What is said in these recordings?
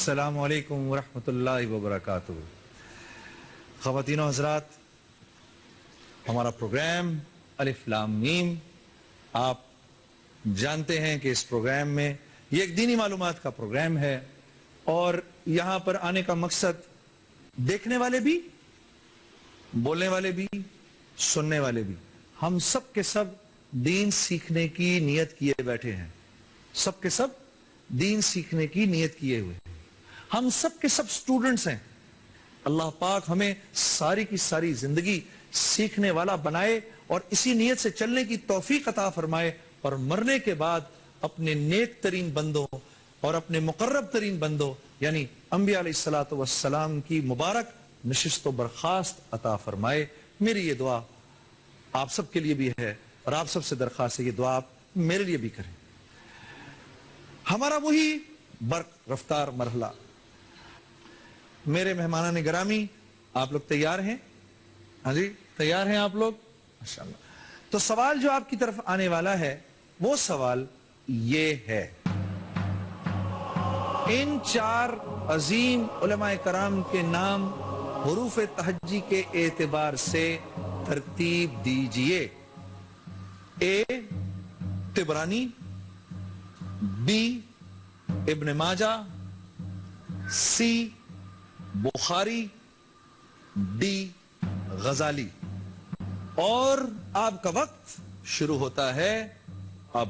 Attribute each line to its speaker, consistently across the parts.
Speaker 1: السلام علیکم ورحمۃ اللہ وبرکاتہ۔ خواتین و حضرات، ہمارا پروگرام الف لام میم، آپ جانتے ہیں کہ اس پروگرام میں یہ ایک دینی معلومات کا پروگرام ہے، اور یہاں پر آنے کا مقصد دیکھنے والے بھی، بولنے والے بھی، سننے والے بھی، ہم سب کے سب دین سیکھنے کی نیت کیے بیٹھے ہیں، سب کے سب دین سیکھنے کی نیت کیے ہوئے ہیں، ہم سب کے سب سٹوڈنٹس ہیں۔ اللہ پاک ہمیں ساری کی ساری زندگی سیکھنے والا بنائے اور اسی نیت سے چلنے کی توفیق عطا فرمائے، اور مرنے کے بعد اپنے نیک ترین بندوں اور اپنے مقرب ترین بندوں یعنی انبیاء علیہ السلام کی مبارک نشست و برخاست عطا فرمائے۔ میری یہ دعا آپ سب کے لیے بھی ہے، اور آپ سب سے درخواست ہے یہ دعا آپ میرے لیے بھی کریں۔ ہمارا وہی برق رفتار مرحلہ۔ میرے مہمانان گرامی، آپ لوگ تیار ہیں؟ ہاں جی، تیار ہیں آپ لوگ؟ ماشاءاللہ۔ تو سوال جو آپ کی طرف آنے والا ہے وہ سوال یہ ہے، ان چار عظیم علماء کرام کے نام حروف تہجی کے اعتبار سے ترتیب دیجئے۔ اے طبرانی، بی ابن ماجہ، سی بخاری، ڈی غزالی۔ اور آپ کا وقت شروع ہوتا ہے اب۔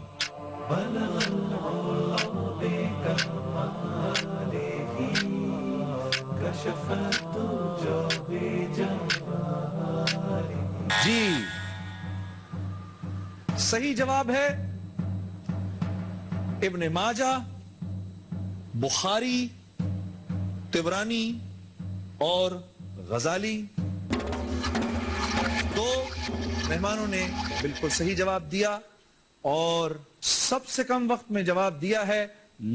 Speaker 1: جی، صحیح جواب ہے ابن ماجہ، بخاری، طبرانی اور غزالی۔ دو مہمانوں نے بالکل صحیح جواب دیا، اور سب سے کم وقت میں جواب دیا ہے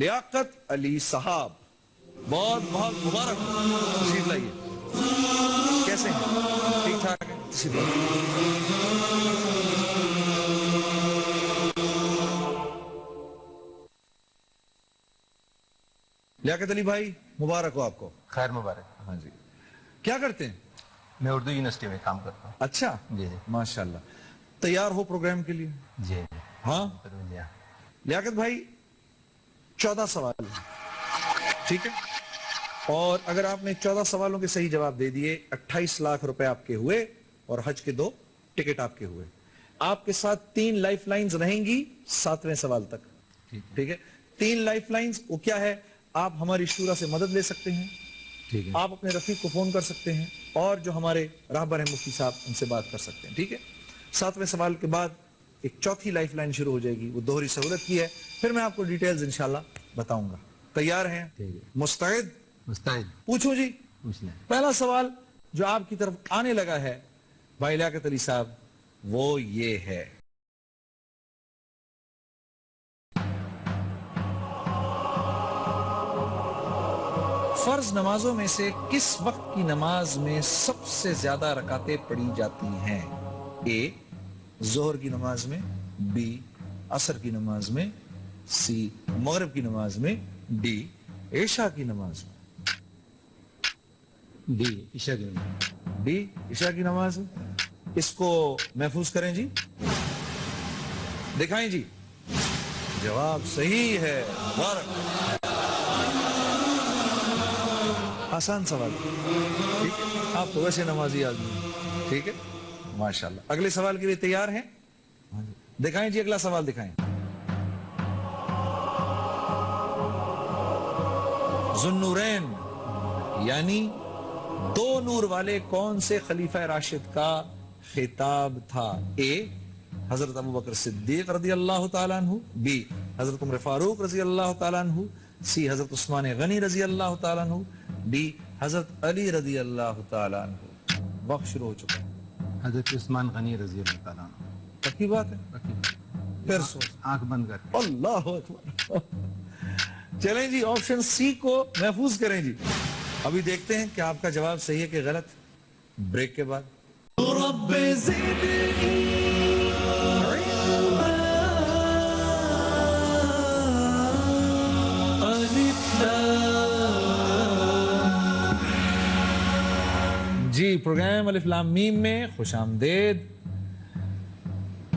Speaker 1: لیاقت علی صاحب۔ بہت بہت مبارک، تشریف لائیے۔ کیسے ہیں؟ ٹھیک ٹھاک ہیں؟ تشریف لائیے۔ لیاقت علی بھائی، مبارک ہو آپ کو۔
Speaker 2: خیر مبارک۔
Speaker 1: ہاں جی، کیا کرتے ہیں؟
Speaker 2: میں اردو یونیورسٹی میں کام کرتا ہوں۔
Speaker 1: اچھا،
Speaker 2: جی جی
Speaker 1: ماشاءاللہ۔ تیار ہو پروگرام کے لیے؟
Speaker 2: جی
Speaker 1: ہاں
Speaker 2: جی۔
Speaker 1: لیاقت بھائی، 14 سوال ہیں، ٹھیک ہے؟ اور اگر آپ نے 14 سوالوں کے صحیح جواب دے دیے، 28 لاکھ روپے آپ کے ہوئے، اور حج کے 2 ٹکٹ آپ کے ہوئے۔ آپ کے ساتھ 3 لائف لائنز رہیں گی 7ویں سوال تک، ٹھیک ہے؟ 3 لائف لائنز وہ کیا ہے؟ آپ ہماری شورا سے مدد لے سکتے ہیں،
Speaker 2: ٹھیک ہے،
Speaker 1: آپ اپنے رفیق کو فون کر سکتے ہیں، اور جو ہمارے راہبر ہیں مفتی صاحب ان سے بات کر سکتے ہیں، ٹھیک ہے؟ 7ویں سوال کے بعد ایک چوتھی لائف لائن شروع ہو جائے گی، وہ دوہری سہولت کی ہے، پھر میں آپ کو ڈیٹیلز انشاءاللہ بتاؤں گا۔ تیار ہیں؟ مستعد؟
Speaker 2: مستعد۔
Speaker 1: پوچھوں جی۔
Speaker 2: پوچھ لیں۔
Speaker 1: پہلا سوال جو آپ کی طرف آنے لگا ہے بھائی لیاقت علی صاحب، وہ یہ ہے، فرض نمازوں میں سے کس وقت کی نماز میں سب سے زیادہ رکعتیں پڑھی جاتی ہیں؟ اے ظہر کی نماز میں، بی عصر کی نماز میں، سی مغرب کی نماز میں، ڈی عشاء کی نماز میں۔
Speaker 2: ڈی عشاء کی نماز۔
Speaker 1: ڈی عشاء کی نماز میں۔ اس کو محفوظ کریں جی، دکھائیں جی۔ جواب صحیح ہے، مبارک۔ آسان سوال، ٹھیک ہے؟ آپ تو ویسے نمازی آدمی ہیں، ٹھیک ہے؟ ماشاءاللہ۔ اگلے سوال کے لیے تیار ہیں؟ دکھائیں جی، اگلا سوال دکھائیں۔ ذو النورین یعنی 2 نور والے کون سے خلیفہ راشد کا خطاب تھا؟ اے حضرت ابوبکر صدیق رضی اللہ تعالیٰ عنہ، بی حضرت عمر فاروق رضی اللہ تعالیٰ عنہ، سی حضرت عثمان غنی رضی اللہ تعالیٰ عنہ، ڈی حضرت علی رضی اللہ تعالیٰ عنہ۔ وقت شروع ہو چکا ہے۔
Speaker 2: حضرت عثمان غنی رضی اللہ تعالیٰ عنہ۔
Speaker 1: پکی بات ہے؟ پھر سوچ،
Speaker 2: آنکھ بند کر۔
Speaker 1: اللہ اکبر۔ چلیں جی، آپشن سی کو محفوظ کریں جی۔ ابھی دیکھتے ہیں کہ آپ کا جواب صحیح ہے کہ غلط، بریک کے بعد۔ رب زدنی علما الف لام جی پروگرام الف لام میم میں خوش آمدید.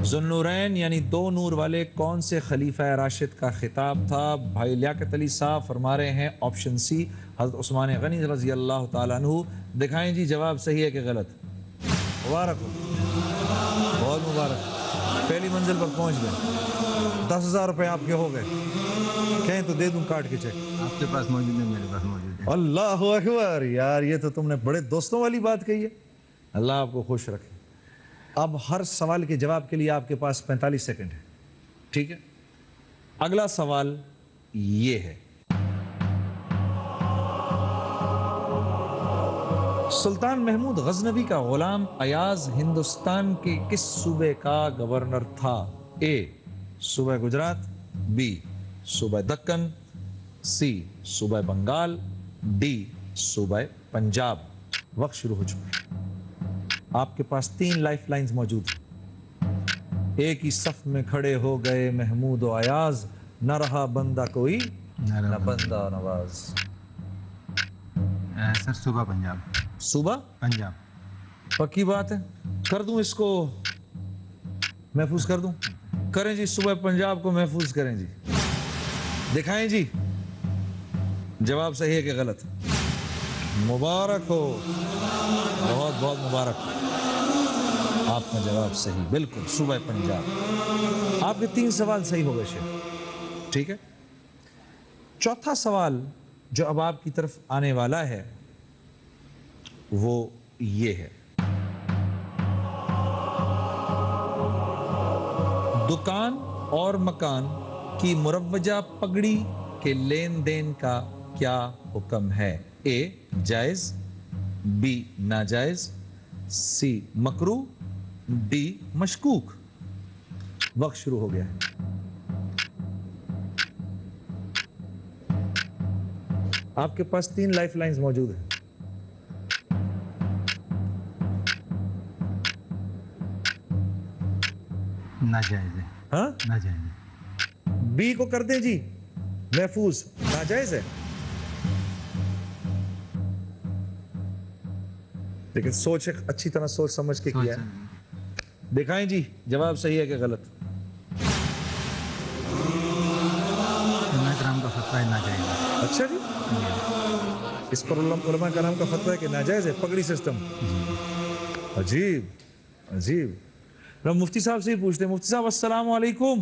Speaker 1: ذوالنورین یعنی دو نور والے کون سے خلیفہ راشد کا خطاب تھا؟ بھائی لیاقت علی صاحب فرما رہے ہیں آپشن سی حضرت عثمان غنی رضی اللہ تعالیٰ عنہ. دکھائیں جی جواب صحیح ہے کہ غلط؟ مبارک ہو، بہت مبارک، پہلی منزل پر پہنچ گئے. 10,000 روپے آپ کے ہو گئے. کہیں تو دے دوں کاٹ کے چیک.
Speaker 2: آپ کے پاس موجود ہے، میرے پاس موجود ہے.
Speaker 1: اللہ اکبر، یار یہ تو تم نے بڑے دوستوں والی بات کہی ہے. اللہ آپ کو خوش رکھے. اب ہر سوال کے جواب کے لیے آپ کے پاس 45 سیکنڈ ہے. ٹھیک ہے، اگلا سوال یہ ہے، سلطان محمود غزنوی کا غلام ایاز ہندوستان کے کس صوبے کا گورنر تھا؟ اے صوبہ گجرات، بی صوبہ دکن، سی صوبہ بنگال، ڈی صوبہ پنجاب. وقت شروع ہو چکا ہے. آپ کے پاس 3 لائف لائنز موجود ہیں. ایک ہی صف میں کھڑے ہو گئے محمود و ایاز، نہ رہا بندہ کوئی نہ بندہ نواز.
Speaker 2: سر صوبہ پنجاب.
Speaker 1: صوبہ
Speaker 2: پنجاب.
Speaker 1: پکی بات ہے، کر دوں اس کو محفوظ کر دوں؟ کریں جی، صوبہ پنجاب کو محفوظ کریں جی. دکھائیں جی جواب صحیح ہے کہ غلط؟ مبارک ہو، بہت بہت مبارک. آپ کا جواب صحیح، بالکل صوبہ پنجاب. آپ کے 3 سوال صحیح ہو گئے شیخ. ٹھیک ہے، چوتھا سوال جو اب آپ کی طرف آنے والا ہے وہ یہ ہے، دکان اور مکان کی مروجہ پگڑی کے لین دین کا کیا حکم ہے؟ اے جائز، بی ناجائز، سی مکروہ، ڈی مشکوک. وقت شروع ہو گیا ہے. آپ کے پاس 3 لائف لائنز موجود ہیں.
Speaker 2: ناجائز ہے.
Speaker 1: ہاں،
Speaker 2: ناجائز ہے.
Speaker 1: بی کو کر دیں جی محفوظ. ناجائز ہے، لیکن سوچ اچھی طرح سوچ سمجھ کے کیا ہے. دکھائیں جی جواب صحیح ہے کہ غلط؟
Speaker 2: علماء کرام کا فتویٰ ہے ناجائز ہے.
Speaker 1: اچھا جی، اس پر علماء کرام کا فتویٰ ہے کہ ناجائز ہے پگڑی سسٹم. عجیب عجیب. مفتی صاحب سے ہی پوچھتے ہیں. مفتی صاحب السلام علیکم.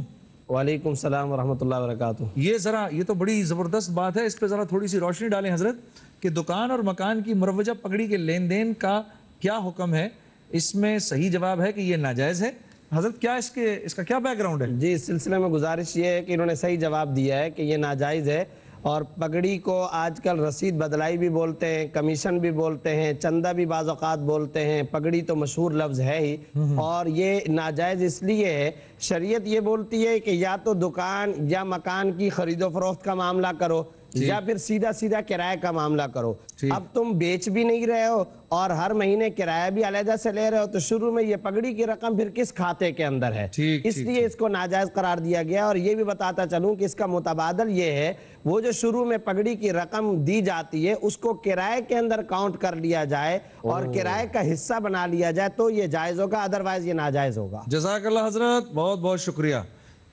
Speaker 3: وعلیکم السلام ورحمۃ اللہ وبرکاتہ.
Speaker 1: یہ تو بڑی زبردست بات ہے، اس پہ ذرا تھوڑی سی روشنی ڈالیں حضرت، کہ دکان اور مکان کی مروجہ پگڑی کے لین دین کا کیا حکم ہے؟ اس میں صحیح جواب ہے کہ یہ ناجائز ہے. حضرت کیا اس کا کیا بیک گراؤنڈ ہے؟
Speaker 3: جی، اس سلسلے میں گزارش یہ ہے کہ انہوں نے صحیح جواب دیا ہے کہ یہ ناجائز ہے. اور پگڑی کو آج کل رسید بدلائی بھی بولتے ہیں، کمیشن بھی بولتے ہیں، چندہ بھی بعض اوقات بولتے ہیں. پگڑی تو مشہور لفظ ہے ہی، اور یہ ناجائز اس لیے ہے، شریعت یہ بولتی ہے کہ یا تو دکان یا مکان کی خرید و فروخت کا معاملہ کرو یا پھر سیدھا سیدھا کرائے کا معاملہ کرو. اب تم بیچ بھی نہیں رہے ہو اور ہر مہینے کرایہ بھی علیحدہ سے لے رہے ہو، تو شروع میں یہ پگڑی کی رقم پھر کس کھاتے کے اندر ہے؟ اس لیے اس کو ناجائز قرار دیا گیا. اور یہ بھی بتاتا چلوں کہ اس کا متبادل یہ ہے، وہ جو شروع میں پگڑی کی رقم دی جاتی ہے اس کو کرائے کے اندر کاؤنٹ کر لیا جائے اور کرائے کا حصہ بنا لیا جائے تو یہ جائز ہوگا، ادروائز یہ ناجائز ہوگا.
Speaker 1: جزاک اللہ حضرت، بہت بہت شکریہ.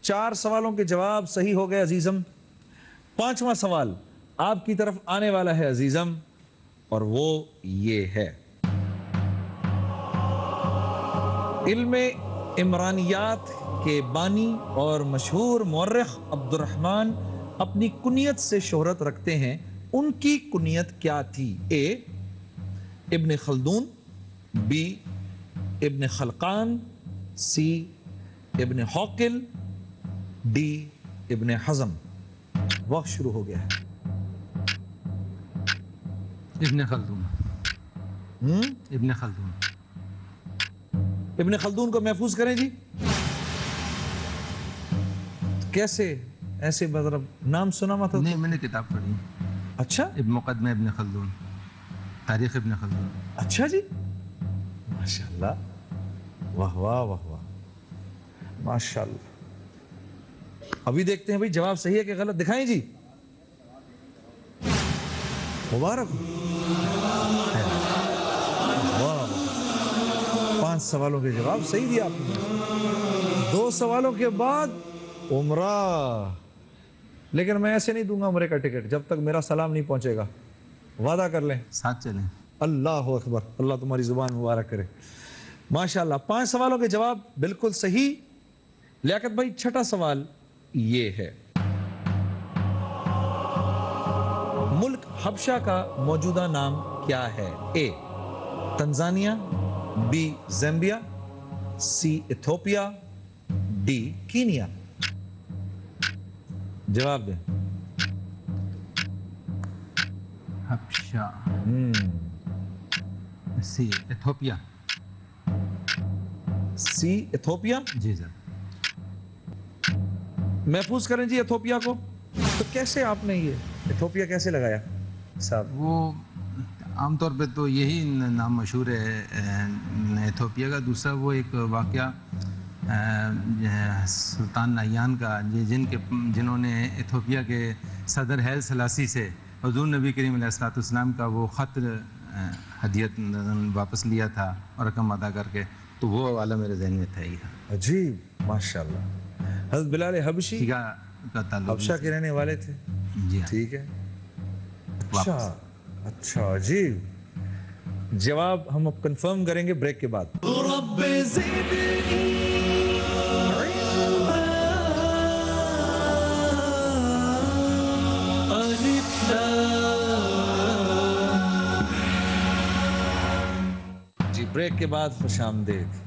Speaker 1: 4 سوالوں کے جواب صحیح ہو گئے عزیزم. 5واں سوال آپ کی طرف آنے والا ہے عزیزم، اور وہ یہ ہے، علم عمرانیات کے بانی اور مشہور مورخ عبد الرحمن اپنی کنیت سے شہرت رکھتے ہیں. ان کی کنیت کیا تھی؟ اے ابن خلدون، بی ابن خلقان، سی ابن حوقل، ڈی ابن حزم. وقت شروع ہو گیا ہے.
Speaker 2: ابن خلدون. ابن خلدون.
Speaker 1: ابن خلدون کو محفوظ کریں جی. کیسے ایسے مطلب نام سنا مت؟
Speaker 2: نہیں، میں نے کتاب پڑھی.
Speaker 1: اچھا،
Speaker 2: مقدمہ ابن خلدون، تاریخ ابن خلدون.
Speaker 1: اچھا جی، ماشاء اللہ، واہ واہ واہ واہ، ماشاء اللہ. ابھی دیکھتے ہیں بھائی جواب صحیح ہے کہ غلط. دکھائیں جی. مبارک ہو. واہ، 5 سوالوں کے جواب صحیح دیا آپ نے. 2 سوالوں کے بعد عمرہ. لیکن میں ایسے نہیں دوں گا عمرے کا ٹکٹ جب تک میرا سلام نہیں پہنچے گا. وعدہ کر لیں.
Speaker 2: ساتھ چلیں.
Speaker 1: اللہ اکبر. اللہ تمہاری زبان مبارک کرے. ماشاءاللہ. 5 سوالوں کے جواب بالکل صحیح. لیاقت بھائی چھٹا سوال یہ ہے، ملک حبشہ کا موجودہ نام کیا ہے؟ A Tanzania, B Zambia, C Ethiopia, D Kenya. جواب دیں.
Speaker 2: حبشہ. C Ethiopia.
Speaker 1: C Ethiopia.
Speaker 2: جی سر.
Speaker 1: محفوظ کریں جی ایتھوپیا کو. تو کیسے آپ نے یہ ایتھوپیا کیسے لگایا صاحب؟
Speaker 2: وہ عام طور پہ تو یہی نام مشہور ہے ایتھوپیا کا. دوسرا وہ ایک واقعہ سلطان نہیان کا، جنہوں نے ایتھوپیا کے صدر ہیل سلاسی سے حضور نبی کریم علیہ الصلوۃ والسلام کا وہ خط ہدیت واپس لیا تھا اور رقم ادا کر کے، تو وہ والا میرے ذہن میں تھا ہی.
Speaker 1: عجیب ماشاءاللہ. حضرت بلال حبشی
Speaker 2: کا تعلق
Speaker 1: حبشہ کے رہنے والے تھے.
Speaker 2: جی ہاں.
Speaker 1: ٹھیک ہے. اچھا عجیب. جواب ہم اب کنفرم کریں گے بریک کے بعد. جی بریک کے بعد خوش آمدید.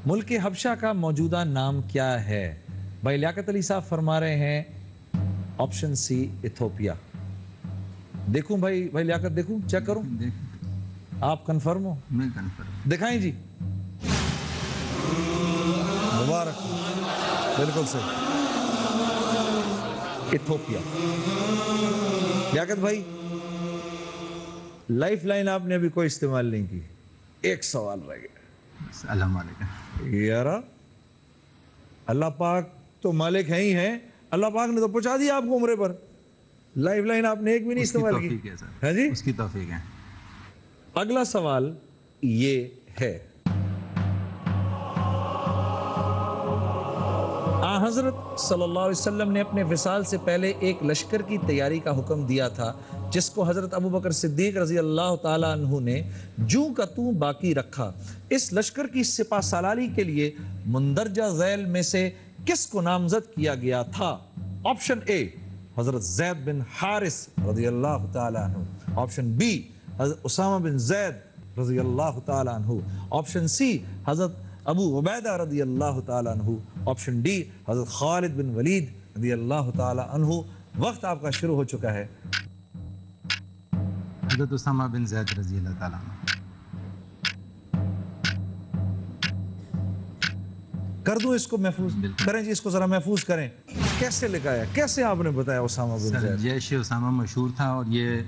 Speaker 1: ملک حبشہ کا موجودہ نام کیا ہے؟ بھائی لیاقت علی صاحب فرما رہے ہیں آپشن سی ایتھوپیا. دیکھوں بھائی لیاقت دیکھوں، چیک کروں. آپ کنفرم ہو؟
Speaker 2: میں کنفرم.
Speaker 1: دکھائیں جی. مبارک. بالکل صحیح. ایتھوپیا. لیاقت بھائی لائف لائن آپ نے ابھی کوئی استعمال نہیں کی. ایک سوال رہ گیا.
Speaker 2: السلام علیکم.
Speaker 1: یارا اللہ پاک تو مالک ہیں ہی ہیں. اللہ پاک نے تو پہنچا دیا آپ کو عمرے پر. لائف لائن آپ نے ایک بھی نہیں استعمال کی.
Speaker 2: توفیق ہے سر.
Speaker 1: ہے جی.
Speaker 2: اس کی توفیق ہے.
Speaker 1: اگلا سوال یہ ہے، حضرت صلی اللہ علیہ وسلم نے اپنے وصال سے پہلے ایک لشکر کی تیاری کا حکم دیا تھا جس کو حضرت ابوبکر صدیق رضی اللہ تعالیٰ عنہ نے جوں کا توں باقی رکھا. اس لشکر کی سپہ سالاری کے لیے مندرجہ ذیل میں سے کس کو نامزد کیا گیا تھا؟ آپشن اے حضرت زید بن حارث رضی اللہ تعالیٰ عنہ، آپشن بی حضرت اسامہ بن زید رضی اللہ تعالیٰ عنہ، آپشن سی حضرت ابو عبیدہ رضی اللہ تعالیٰ عنہ، آپشن ڈی حضرت خالد بن ولید رضی اللہ تعالیٰ عنہ. وقت آپ کا شروع ہو چکا ہے.
Speaker 2: حضرت اسامہ بن زید رضی اللہ تعالیٰ عنہ.
Speaker 1: کر دوں اس کو محفوظ کریں جی. اس کو ذرا محفوظ کریں. کیسے لکھایا، کیسے آپ نے بتایا اسامہ بن
Speaker 2: سر
Speaker 1: زید؟
Speaker 2: جیش اسامہ مشہور تھا اور یہ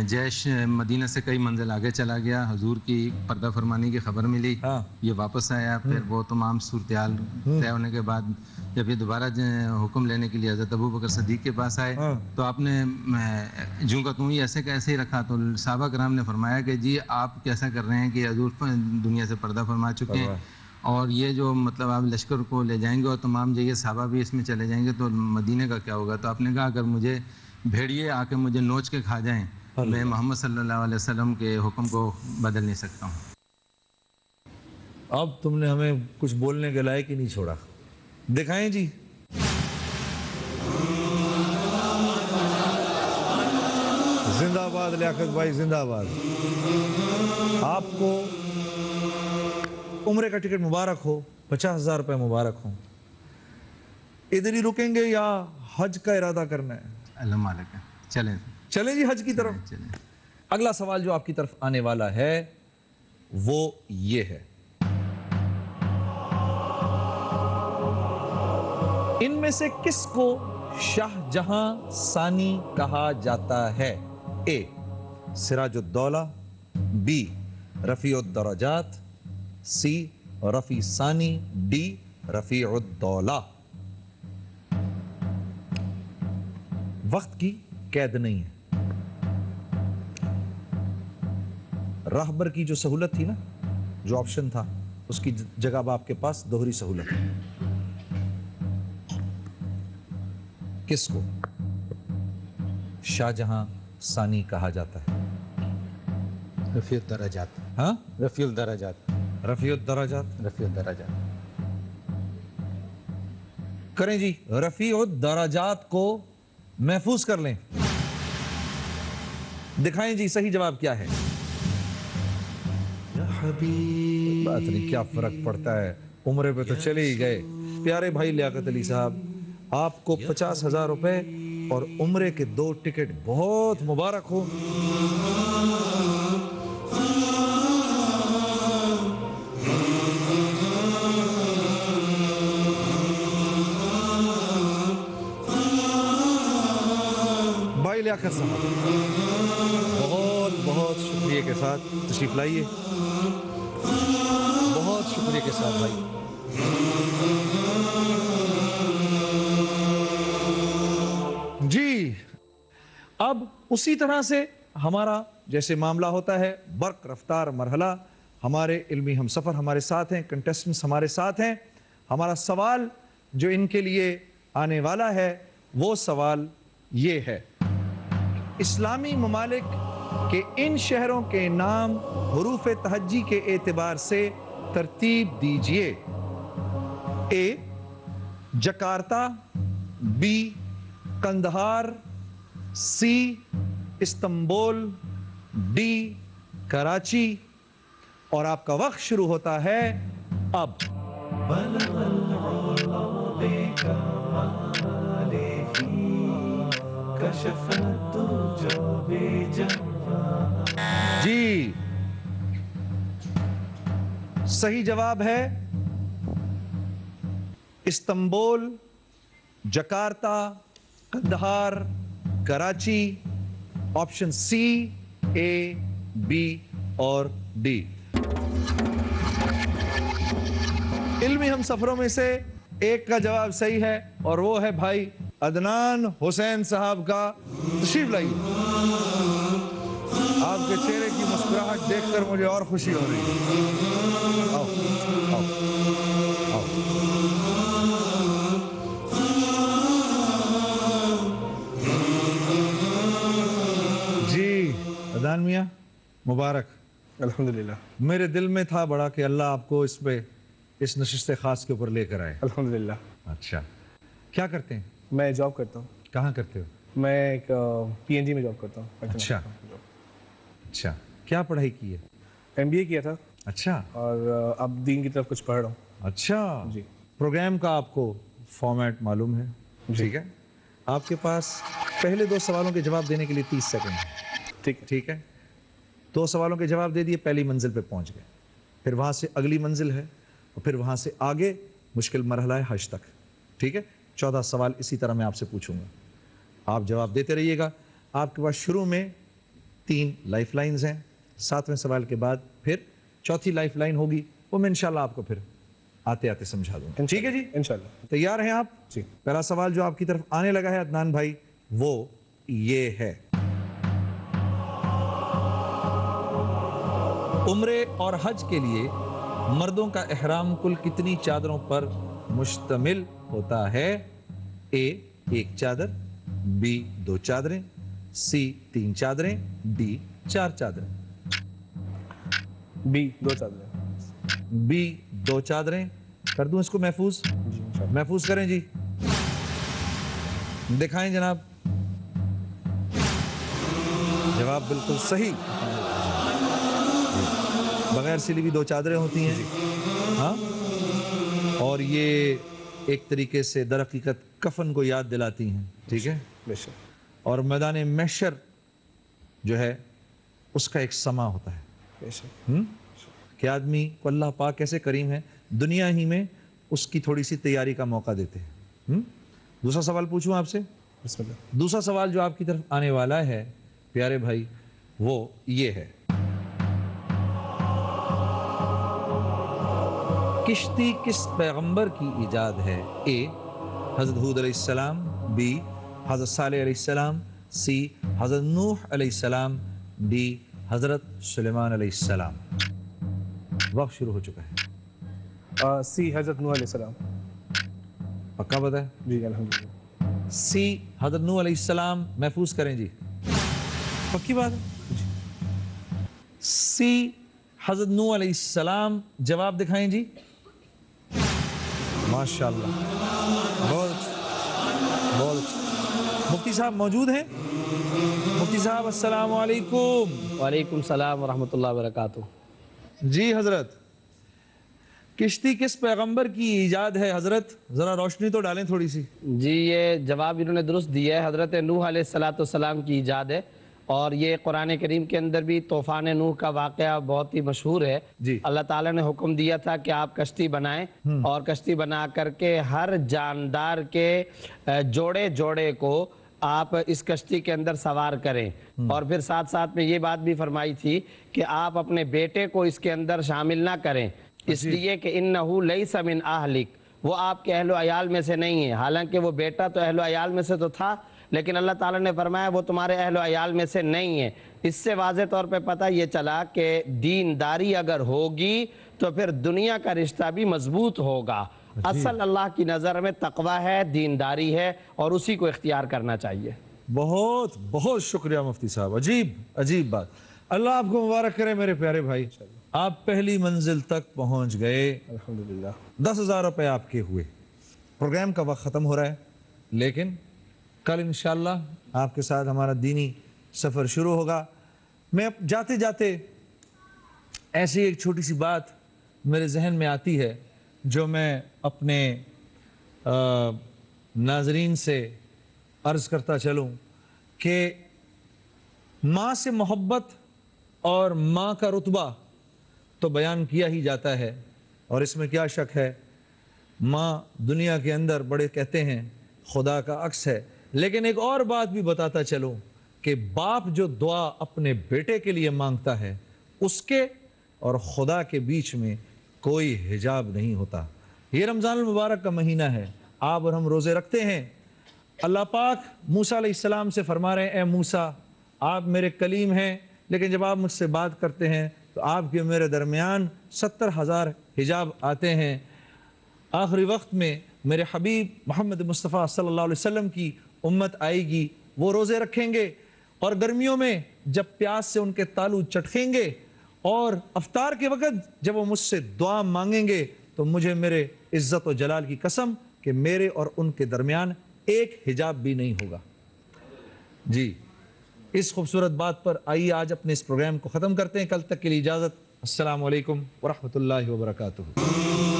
Speaker 2: جیش مدینہ سے کئی منزل آگے چلا گیا. حضور کی پردہ فرمانی کی خبر ملی، یہ واپس آیا. پھر وہ تمام صورتحال طے ہونے کے بعد جب یہ دوبارہ حکم لینے کے لیے حضرت ابوبکر صدیق کے پاس آئے تو آپ نے جوں کا توں ہی ایسے کیسے ہی رکھا. تو صحابہ کرام نے فرمایا کہ جی آپ کیسا کر رہے ہیں کہ حضور دنیا سے پردہ فرما چکے ہیں اور یہ جو مطلب آپ لشکر کو لے جائیں گے اور تمام جگہ صحابہ بھی اس میں چلے جائیں گے تو مدینے کا کیا ہوگا. تو آپ نے کہا اگر مجھے بھیڑیے آ کے مجھے نوچ کے کھا جائیں میں محمد صلی اللہ علیہ وسلم کے حکم کو بدل نہیں سکتا ہوں.
Speaker 1: اب تم نے ہمیں کچھ بولنے کے لائق ہی نہیں چھوڑا. دکھائیں جی. زندہ آباد لیاقت بھائی، زندہ آباد. آپ کو عمرے کا ٹکٹ مبارک ہو. 50,000 روپے مبارک ہوں. ادھر ہی رکیں گے یا حج کا ارادہ کرنا ہے؟
Speaker 2: السلام علیکم. چلیں
Speaker 1: جی حج کی طرف. اگلا سوال جو آپ کی طرف آنے والا ہے وہ یہ ہے، ان میں سے کس کو شاہ جہاں ثانی کہا جاتا ہے؟ اے سراج الدولہ، بی رفیع الدرجات، سی رفیع ثانی، ڈی رفیع الدولہ. وقت کی قید نہیں ہے. راہبر کی جو سہولت تھی نا، جو آپشن تھا، اس کی جگہ اب آپ کے پاس دوہری سہولت ہے. کس کو شاہ جہاں ثانی کہا جاتا ہے؟
Speaker 2: رفیع الدرجات.
Speaker 1: ہاں،
Speaker 2: رفیع الدرجات.
Speaker 1: رفیع الدرجات.
Speaker 2: رفیع الدرجات.
Speaker 1: کریں جی، رفیع الدرجات کو محفوظ کر لیں. دکھائیں جی صحیح جواب کیا ہے. بات نہیں، کیا فرق پڑتا ہے، عمرے پہ تو چلے ہی گئے. پیارے بھائی لیاقت علی صاحب، آپ کو 50,000 روپے اور عمرے کے 2 ٹکٹ. بہت مبارک ہو. بھائی لیاقت صاحب، بہت بہت شکریہ کے ساتھ تشریف لائیے. بہت شکریہ کے ساتھ بھائی. جی، اب اسی طرح سے ہمارا جیسے معاملہ ہوتا ہے برق رفتار مرحلہ، ہمارے علمی ہم سفر ہمارے ساتھ ہیں، کنٹیسٹنٹس ہمارے ساتھ ہیں. ہمارا سوال جو ان کے لیے آنے والا ہے وہ سوال یہ ہے: اسلامی ممالک کے ان شہروں کے نام حروف تہجی کے اعتبار سے ترتیب دیجئے. A Jakarta, B Kandahar, C Istanbul, D Karachi. اور آپ کا وقت شروع ہوتا ہے اب. جی، صحیح جواب ہے Istanbul, Jakarta, Kandahar, Karachi. Option C, A, B اور ڈی. علمی ہم سفروں میں سے ایک کا جواب صحیح ہے اور وہ ہے بھائی عدنان حسین صاحب کا. تشریف لائیے. آپ کے چہرے کی مسکراہٹ دیکھ کر مجھے اور خوشی ہو رہی ہے. آؤ آؤ آؤ. جی عدنان میاں، مبارک.
Speaker 4: الحمدللہ.
Speaker 1: میرے دل میں تھا بڑا کہ اللہ آپ کو اس نشست خاص کے اوپر لے کر آئے.
Speaker 4: الحمدللہ.
Speaker 1: اچھا، کیا کرتے ہیں؟
Speaker 4: میں جاب کرتا ہوں.
Speaker 1: کہاں کرتے ہو؟
Speaker 4: میں ایک پی این جی میں جاب کرتا ہوں.
Speaker 1: اچھا اچھا. کیا پڑھائی کی ہے؟
Speaker 4: MBA کیا تھا.
Speaker 1: اچھا.
Speaker 4: اور اب دین کی طرف کچھ پڑھ رہا ہوں.
Speaker 1: اچھا
Speaker 4: جی.
Speaker 1: پروگرام کا آپ کو فارمیٹ معلوم ہے؟ ٹھیک ہے. آپ کے پاس پہلے 2 سوالوں کے جواب دینے کے لیے 30 سیکنڈ ہے.
Speaker 4: ٹھیک ہے.
Speaker 1: ٹھیک ہے. 2 سوالوں کے جواب دے دیے، پہلی منزل پہ پہنچ گئے. پھر وہاں سے اگلی منزل ہے اور پھر وہاں سے آگے مشکل مرحلہ ہے حج تک. ٹھیک ہے. 14 سوال اسی طرح میں آپ سے پوچھوں گا، آپ جواب دیتے رہیے گا. آپ کے پاس شروع میں 3 لائف لائنز ہیں. 7ویں سوال کے بعد پھر چوتھی لائف لائن ہوگی، وہ میں انشاءاللہ آپ کو پھر آتے آتے سمجھا دوں گا. ٹھیک ہے جی؟
Speaker 4: انشاءاللہ.
Speaker 1: تیار ہیں آپ؟
Speaker 4: جی.
Speaker 1: پہلا سوال جو آپ کی طرف آنے لگا ہے عدنان بھائی، وہ یہ ہے: عمرے اور حج کے لیے مردوں کا احرام کل کتنی چادروں پر مشتمل ہوتا ہے؟ اے 1 چادر، بی 2 چادریں، سی 3 چادریں، ڈی 4 چادریں.
Speaker 4: بی 2 چادریں.
Speaker 1: بی 2 چادریں. کر دوں اس کو محفوظ؟
Speaker 4: جی انشاءاللہ.
Speaker 1: محفوظ کریں جی. دکھائیں جناب. جواب بالکل صحیح. بغیر سلی بھی 2 چادریں ہوتی ہیں. ہاں، اور یہ ایک طریقے سے در حقیقت کفن کو یاد دلاتی ہیں. ٹھیک ہے.
Speaker 4: بے شک.
Speaker 1: اور میدان محشر جو ہے اس کا ایک سما ہوتا ہے
Speaker 4: بے شک.
Speaker 1: کہ آدمی کو اللہ پاک کیسے کریم ہے، دنیا ہی میں اس کی تھوڑی سی تیاری کا موقع دیتے ہیں. دوسرا سوال پوچھوں آپ سے؟
Speaker 4: بسم اللہ.
Speaker 1: دوسرا سوال جو آپ کی طرف آنے والا ہے پیارے بھائی، وہ یہ ہے: کشتی کس پیغمبر کی ایجاد ہے؟ اے حضرت ہود علیہ السلام، بی حضرت صالح علیہ السلام، سی حضرت نوح علیہ السلام، ڈی حضرت سلیمان علیہ السلام. وقت شروع ہو چکا ہے.
Speaker 4: سی حضرت نوح علیہ السلام.
Speaker 1: پکا پتہ ہے؟
Speaker 4: جی الحمدللہ.
Speaker 1: سی حضرت نوح علیہ السلام محفوظ کریں جی. پکی بات ہے. سی حضرت نوح علیہ السلام جواب دکھائیں جی. ماشاءاللہ بہت بہت. مفتی صاحب موجود ہیں؟ مفتی صاحب السلام علیکم.
Speaker 3: وعلیکم السلام ورحمۃ اللہ وبرکاتہ.
Speaker 1: جی حضرت، کشتی کس پیغمبر کی ایجاد ہے حضرت؟ ذرا روشنی تو ڈالیں تھوڑی سی.
Speaker 3: جی یہ جواب انہوں نے درست دیا ہے، حضرت نوح علیہ السلام کی ایجاد ہے، اور یہ قرآن کریم کے اندر بھی طوفان نوح کا واقعہ بہت ہی مشہور ہے.
Speaker 1: جی.
Speaker 3: اللہ تعالیٰ نے حکم دیا تھا کہ آپ کشتی بنائیں، اور کشتی بنا کر کے ہر جاندار کے جوڑے جوڑے کو آپ اس کشتی کے اندر سوار کریں، اور پھر ساتھ ساتھ میں یہ بات بھی فرمائی تھی کہ آپ اپنے بیٹے کو اس کے اندر شامل نہ کریں، اس لیے کہ انہو لیس من اہلک، وہ آپ کے اہل و عیال میں سے نہیں ہے. حالانکہ وہ بیٹا تو اہل و عیال میں سے تو تھا، لیکن اللہ تعالیٰ نے فرمایا وہ تمہارے اہل و عیال میں سے نہیں ہے. اس سے واضح طور پہ پتہ یہ چلا کہ دینداری اگر ہوگی تو پھر دنیا کا رشتہ بھی مضبوط ہوگا. اصل اللہ کی نظر میں تقوی ہے، دینداری ہے، اور اسی کو اختیار کرنا چاہیے.
Speaker 1: بہت بہت شکریہ مفتی صاحب. عجیب عجیب بات. اللہ آپ کو مبارک کرے میرے پیارے بھائی. آپ پہلی منزل تک پہنچ گئے.
Speaker 4: الحمدللہ.
Speaker 1: 10,000 روپے آپ کے ہوئے. پروگرام کا وقت ختم ہو رہا ہے، لیکن کل انشاءاللہ آپ کے ساتھ ہمارا دینی سفر شروع ہوگا. میں جاتے جاتے ایسی ایک چھوٹی سی بات میرے ذہن میں آتی ہے جو میں اپنے ناظرین سے عرض کرتا چلوں کہ ماں سے محبت اور ماں کا رتبہ تو بیان کیا ہی جاتا ہے، اور اس میں کیا شک ہے، ماں دنیا کے اندر بڑے کہتے ہیں خدا کا عکس ہے. لیکن ایک اور بات بھی بتاتا چلوں کہ باپ جو دعا اپنے بیٹے کے لیے مانگتا ہے اس کے اور خدا کے بیچ میں کوئی حجاب نہیں ہوتا. یہ رمضان المبارک کا مہینہ ہے، آپ اور ہم روزے رکھتے ہیں. اللہ پاک موسیٰ علیہ السلام سے فرما رہے ہیں اے موسیٰ آپ میرے کلیم ہیں، لیکن جب آپ مجھ سے بات کرتے ہیں تو آپ کے میرے درمیان 70,000 حجاب آتے ہیں. آخری وقت میں میرے حبیب محمد مصطفیٰ صلی اللہ علیہ وسلم کی امت آئے گی، وہ روزے رکھیں گے، اور گرمیوں میں جب پیاس سے ان کے تالو چٹکیں گے، اور افطار کے وقت جب وہ مجھ سے دعا مانگیں گے، تو مجھے میرے عزت و جلال کی قسم کہ میرے اور ان کے درمیان ایک حجاب بھی نہیں ہوگا. جی اس خوبصورت بات پر آئیے آج اپنے اس پروگرام کو ختم کرتے ہیں. کل تک کے لیے اجازت. السلام علیکم ورحمۃ اللہ وبرکاتہ.